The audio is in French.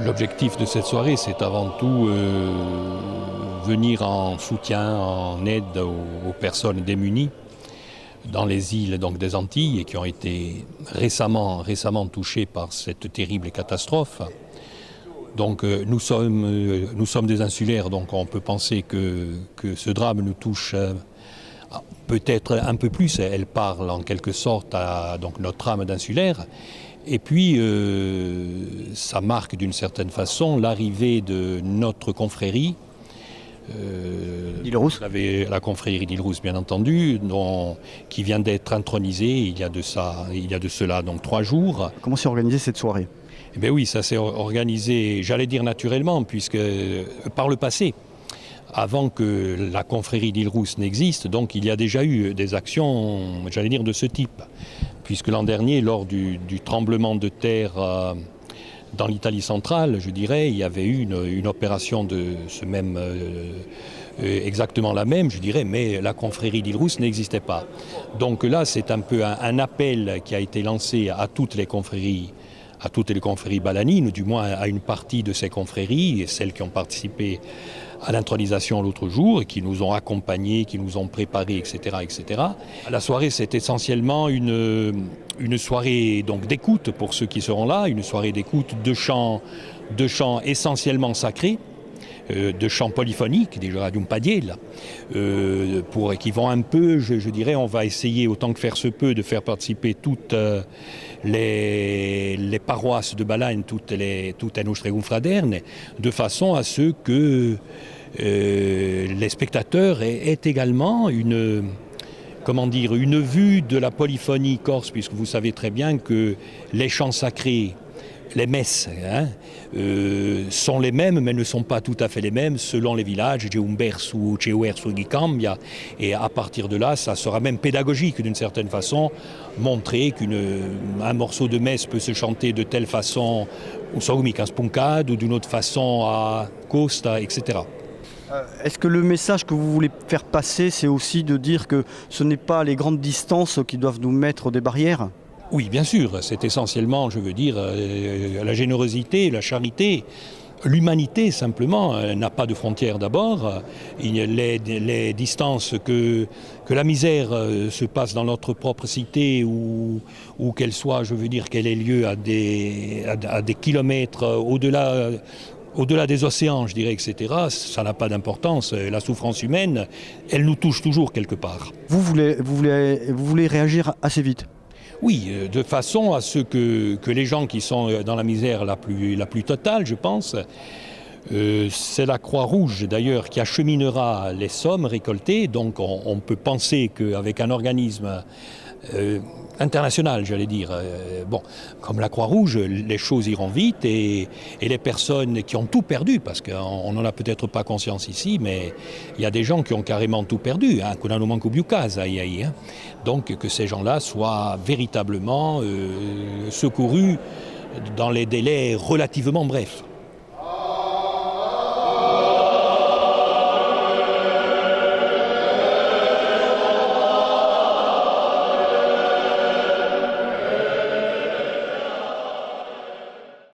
L'objectif de cette soirée, c'est avant tout venir en soutien, en aide aux personnes démunies dans les îles donc, des Antilles et qui ont été récemment touchées par cette terrible catastrophe. Donc nous sommes des insulaires, donc on peut penser que ce drame nous touche peut-être un peu plus. Elle parle en quelque sorte à donc, notre âme d'insulaire. Et puis, ça marque d'une certaine façon l'arrivée de notre confrérie, Île-Rousse. la confrérie d'Île-Rousse bien entendu, qui vient d'être intronisée il y a de cela donc 3 jours. Comment s'est organisée cette soirée? Eh bien oui, ça s'est organisé, j'allais dire naturellement, puisque par le passé, avant que la confrérie d'Île-Rousse n'existe, donc il y a déjà eu des actions, j'allais dire, de ce type. Puisque l'an dernier, lors du tremblement de terre dans l'Italie centrale, je dirais, il y avait eu une opération de ce même, exactement la même, je dirais, mais la confrérie d'Île-Rousse n'existait pas. Donc là, c'est un peu un appel qui a été lancé à toutes les confréries balanines, du moins à une partie de ces confréries, et celles qui ont participé à l'intronisation l'autre jour, et qui nous ont accompagnés, qui nous ont préparés, etc., etc. La soirée, c'est essentiellement une soirée donc d'écoute pour ceux qui seront là, une soirée d'écoute de chants essentiellement sacrés, de chants polyphoniques, des radium padiel, qui vont un peu, je dirais, on va essayer autant que faire se peut de faire participer toutes les paroisses de Balagne, toutes les Nostre Fraterne, de façon à ce que les spectateurs aient également une vue de la polyphonie corse, puisque vous savez très bien que les chants sacrés, les messes sont les mêmes, mais ne sont pas tout à fait les mêmes selon les villages, et à partir de là, ça sera même pédagogique d'une certaine façon, montrer qu'un morceau de messe peut se chanter de telle façon ou d'une autre façon à Costa, etc. Est-ce que le message que vous voulez faire passer, c'est aussi de dire que ce n'est pas les grandes distances qui doivent nous mettre des barrières ? Oui, bien sûr, c'est essentiellement, je veux dire, la générosité, la charité. L'humanité, simplement, n'a pas de frontières d'abord. Les distances que la misère se passe dans notre propre cité ou qu'elle soit, je veux dire, qu'elle ait lieu à des kilomètres au-delà des océans, je dirais, etc., ça n'a pas d'importance. La souffrance humaine, elle nous touche toujours quelque part. Vous voulez réagir assez vite ? Oui, de façon à ce que les gens qui sont dans la misère la plus totale, je pense, c'est la Croix-Rouge d'ailleurs qui acheminera les sommes récoltées. Donc on peut penser qu'avec un organisme international, j'allais dire, comme la Croix-Rouge, les choses iront vite et les personnes qui ont tout perdu, parce qu'on n'en a peut-être pas conscience ici, mais il y a des gens qui ont carrément tout perdu, donc que ces gens-là soient véritablement secourus dans les délais relativement brefs.